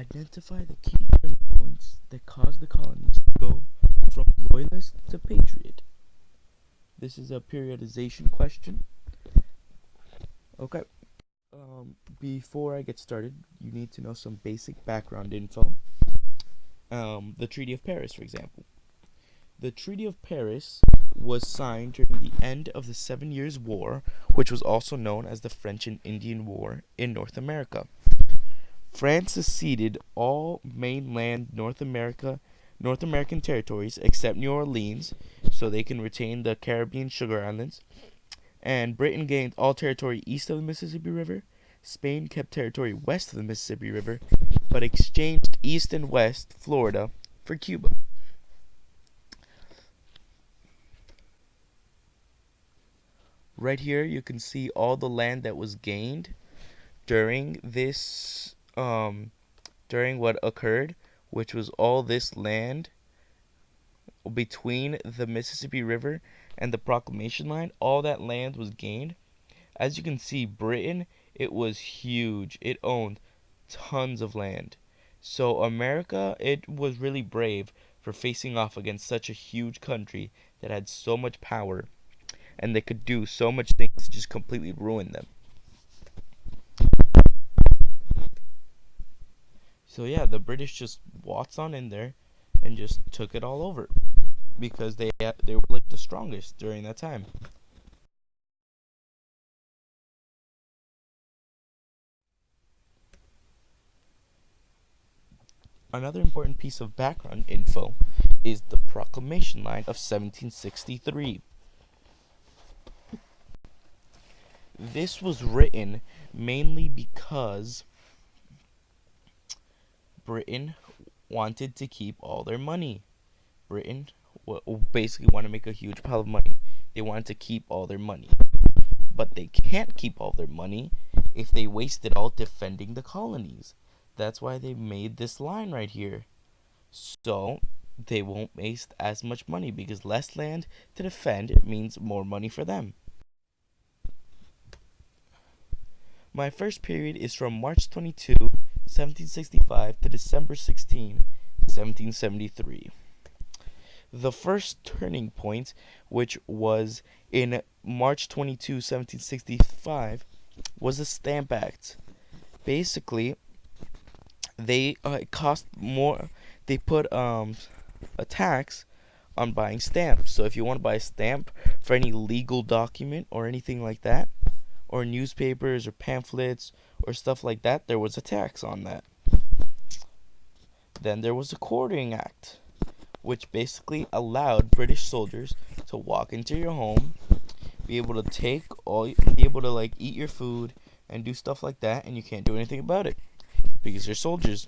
Identify the key turning points that caused the colonies to go from Loyalist to Patriot. This is a periodization question. Okay. Before I get started, you need to know some basic background info. The Treaty of Paris, for example. The Treaty of Paris was signed during the end of the 7 Years' War, which was also known as the French and Indian War in North America. France ceded all mainland North American territories except New Orleans, so they can retain the Caribbean sugar islands. And Britain gained all territory east of the Mississippi River. Spain kept territory west of the Mississippi River, but exchanged east and west Florida for Cuba. Right here, you can see all the land that was gained during this, during what occurred, which was all this land between the Mississippi River and the Proclamation Line. All that land was gained. As you can see, Britain, it was huge. It owned tons of land. So America, it was really brave for facing off against such a huge country that had so much power, and they could do so much things to just completely ruin them. So yeah, the British just waltzed on in there and just took it all over because they were like the strongest during that time. Another important piece of background info is the Proclamation Line of 1763. This was written mainly because Britain wanted to keep all their money. Britain basically wanted to make a huge pile of money. They wanted to keep all their money. But they can't keep all their money if they waste it all defending the colonies. That's why they made this line right here. So they won't waste as much money because less land to defend means more money for them. My first period is from March 22, 1765 to December 16, 1773. The first turning point, which was in March 22, 1765, was the Stamp Act. Basically, they cost more. They put a tax on buying stamps. So if you want to buy a stamp for any legal document or anything like that, or newspapers or pamphlets or stuff like that, there was a tax on that. Then there was the Quartering Act, which basically allowed British soldiers to walk into your home, be able to like eat your food and do stuff like that, and you can't do anything about it because you're soldiers.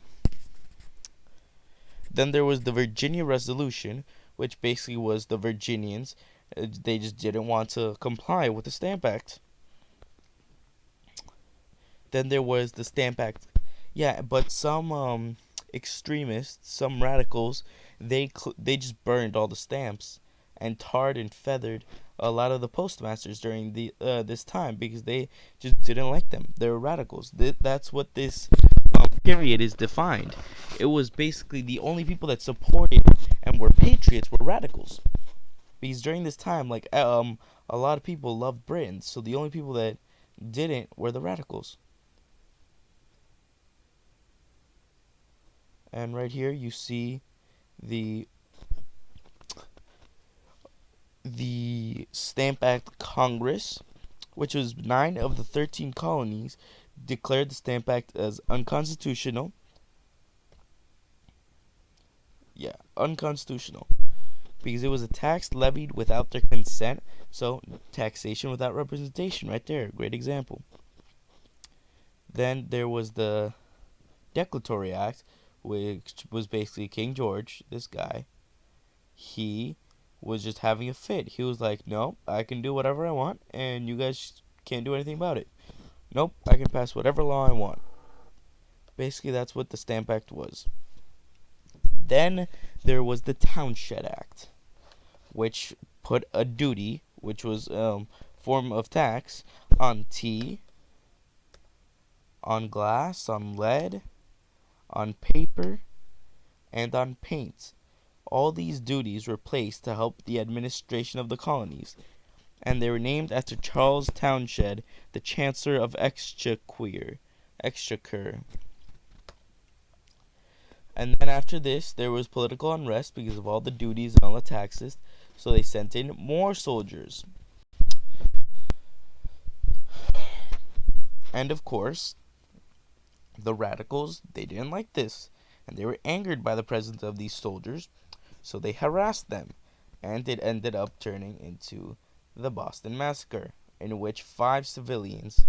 Then there was the Virginia Resolution, which basically was the Virginians. They just didn't want to comply with the Stamp Act. Then there was the Stamp Act. Yeah, but some extremists, some radicals, they just burned all the stamps and tarred and feathered a lot of the postmasters during this time because they just didn't like them. They were radicals. That's what this period is defined. It was basically the only people that supported and were patriots were radicals. Because during this time, like a lot of people loved Britain, so the only people that didn't were the radicals. And right here you see the Stamp Act Congress, which was 9 of the 13 colonies declared the Stamp Act as unconstitutional. Yeah, unconstitutional. Because it was a tax levied without their consent. So, taxation without representation, right there. Great example. Then there was the Declaratory Act, which was basically King George, this guy. He was just having a fit. He was like, no, I can do whatever I want, and you guys can't do anything about it. Nope, I can pass whatever law I want. Basically, that's what the Stamp Act was. Then there was the Townshend Act, which put a duty, which was form of tax, on tea, on glass, on lead, on paper, and on paint. All these duties were placed to help the administration of the colonies, and they were named after Charles Townshend, the Chancellor of Exchequer. And then after this, there was political unrest because of all the duties and all the taxes, so they sent in more soldiers. And of course, the radicals, they didn't like this, and they were angered by the presence of these soldiers, so they harassed them, and it ended up turning into the Boston Massacre, in which 5 civilians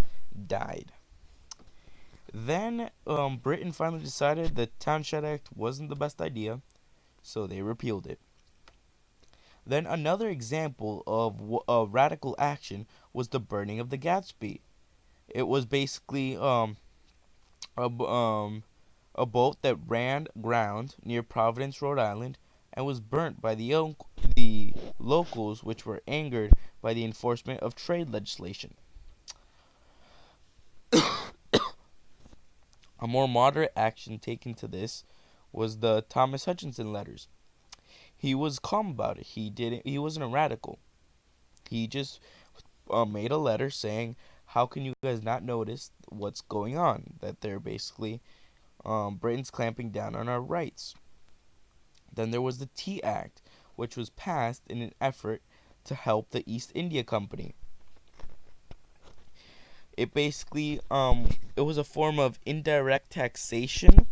died. Then Britain finally decided the Townshend Act wasn't the best idea, so they repealed it. Then another example of radical action was the burning of the Gatsby. It was basically a boat that ran aground near Providence, Rhode Island, and was burnt by the locals, which were angered by the enforcement of trade legislation. A more moderate action taken to this was the Thomas Hutchinson letters. He was calm about it. He wasn't a radical. He just made a letter saying, "How can you guys not notice what's going on? That they're basically Britain's clamping down on our rights." Then there was the Tea Act, which was passed in an effort to help the East India Company. It basically it was a form of indirect taxation,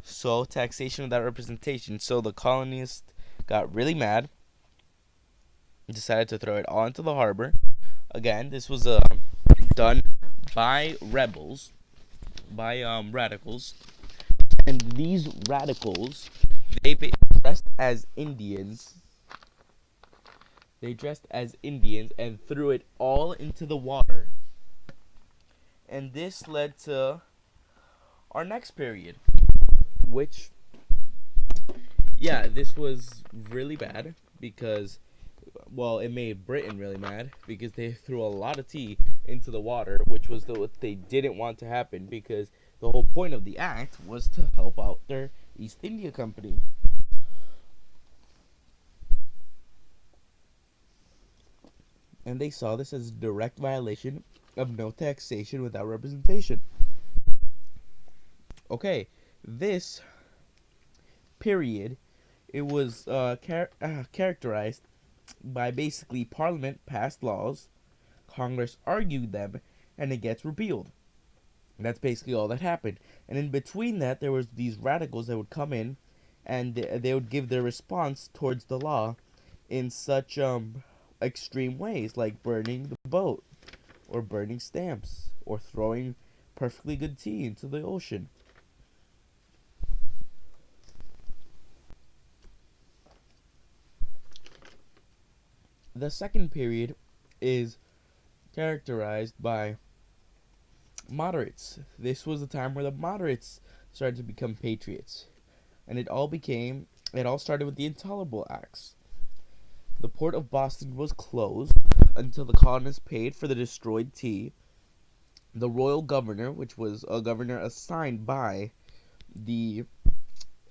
so taxation without representation. So the colonists got really mad, decided to throw it all into the harbor. Again, this was done by rebels, by radicals, and these radicals, they dressed as Indians. They dressed as Indians and threw it all into the water. And this led to our next period, which, yeah, this was really bad because, well, it made Britain really mad because they threw a lot of tea into the water, which was what they didn't want to happen because the whole point of the act was to help out their East India Company. And they saw this as a direct violation of no taxation without representation. Okay, this period, it was characterized by basically Parliament passed laws, Congress argued them, and it gets repealed. And that's basically all that happened. And in between that, there was these radicals that would come in, and they would give their response towards the law in such extreme ways, like burning the boat, or burning stamps, or throwing perfectly good tea into the ocean. The second period is characterized by moderates. This was the time where the moderates started to become patriots. And it all started with the Intolerable Acts. The port of Boston was closed until the colonists paid for the destroyed tea. The royal governor, which was a governor assigned by the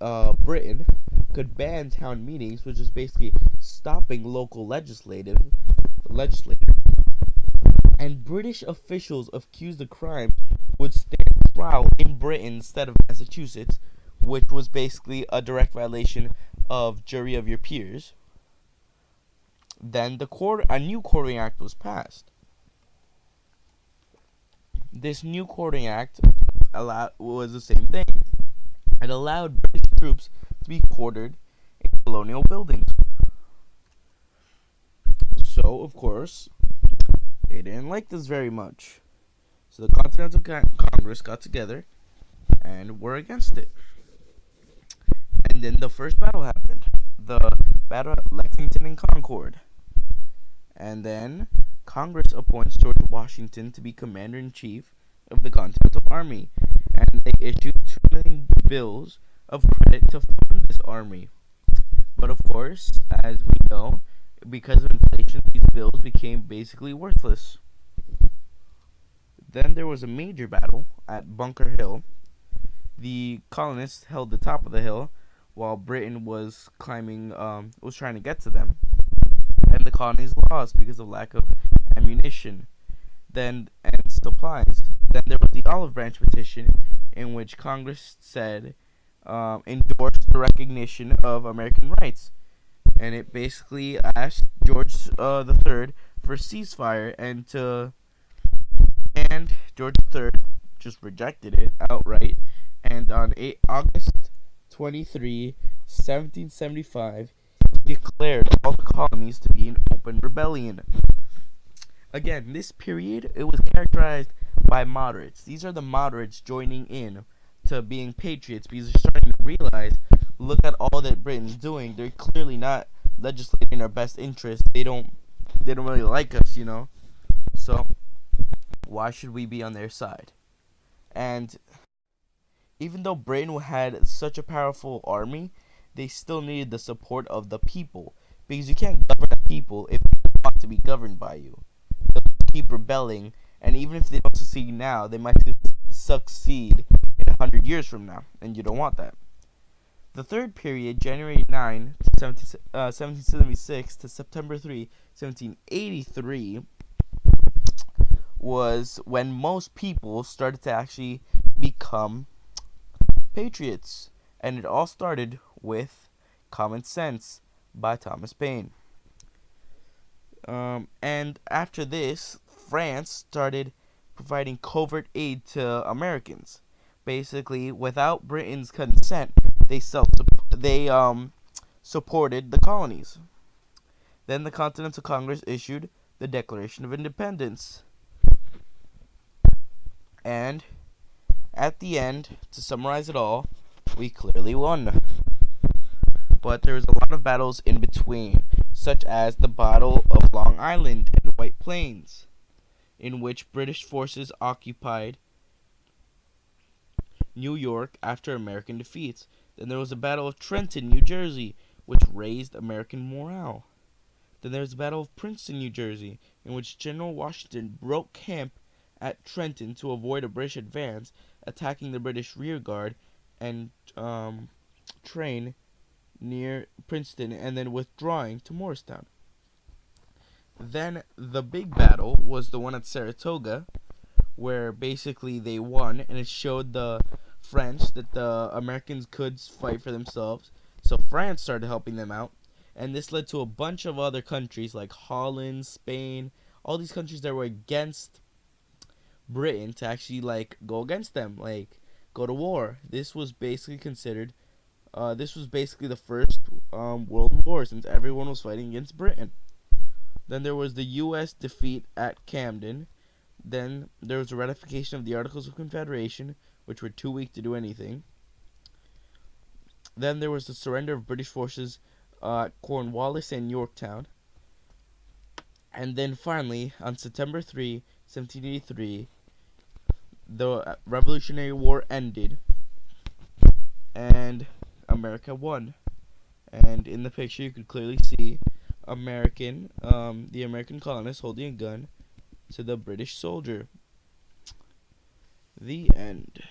Britain, could ban town meetings, which is basically stopping local legislature. And British officials accused of crimes would stand trial in Britain instead of Massachusetts, which was basically a direct violation of jury of your peers. Then a new Quartering Act was passed. This new Quartering Act was the same thing. It allowed British troops to be quartered in colonial buildings. So, of course, they didn't like this very much. So the Continental Congress got together and were against it. And then the first battle happened. The Battle at Lexington and Concord. And then Congress appoints George Washington to be Commander-in-Chief of the Continental Army. And they issued 2 million bills of credit to fund this army. But of course, as we know, because of inflation, these bills became basically worthless. Then there was a major battle at Bunker Hill. the colonists held the top of the hill, while Britain was was trying to get to them, and the colonies lost because of lack of ammunition, and supplies. Then there was the Olive Branch Petition, in which Congress said endorsed the recognition of American rights, and it basically asked George III for a ceasefire, and George III just rejected it outright. And on August 23, 1775, he declared all the colonies to be in open rebellion. Again, this period, it was characterized by moderates. These are the moderates joining in to being patriots because they're starting to realize, look at all that Britain's doing. They're clearly not legislating our best interest. They don't really like us, you know. So why should we be on their side? And even though Britain had such a powerful army, they still needed the support of the people, because you can't govern the people if they want to be governed by you. They'll keep rebelling, and even if they don't succeed now, they might succeed in 100 years from now, and you don't want that. The third period, January 9, 1776 to September 3, 1783, was when most people started to actually become patriots, and it all started with Common Sense by Thomas Paine. And after this, France started providing covert aid to Americans. Basically, without Britain's consent, they supported the colonies. Then the Continental Congress issued the Declaration of Independence. And at the end, to summarize it all, we clearly won. But there was a lot of battles in between, such as the Battle of Long Island and White Plains, in which British forces occupied New York after American defeats. Then there was the Battle of Trenton, New Jersey, which raised American morale. Then there was the Battle of Princeton, New Jersey, in which General Washington broke camp at Trenton to avoid a British advance, attacking the British rear guard and train near Princeton, and then withdrawing to Morristown. Then the big battle was the one at Saratoga, where basically they won, and it showed the French that the Americans could fight for themselves. So France started helping them out, and this led to a bunch of other countries like Holland, Spain, all these countries that were against Britain to actually go against them, go to war. This was basically the first World War, since everyone was fighting against Britain. Then there was the U.S. defeat at Camden. Then there was a ratification of the Articles of Confederation, which were too weak to do anything. Then there was the surrender of British forces at Cornwallis and Yorktown. And then finally, on September 3, 1783, the Revolutionary War ended, and America won. And in the picture, you could clearly see the American colonists holding a gun to the British soldier. The end.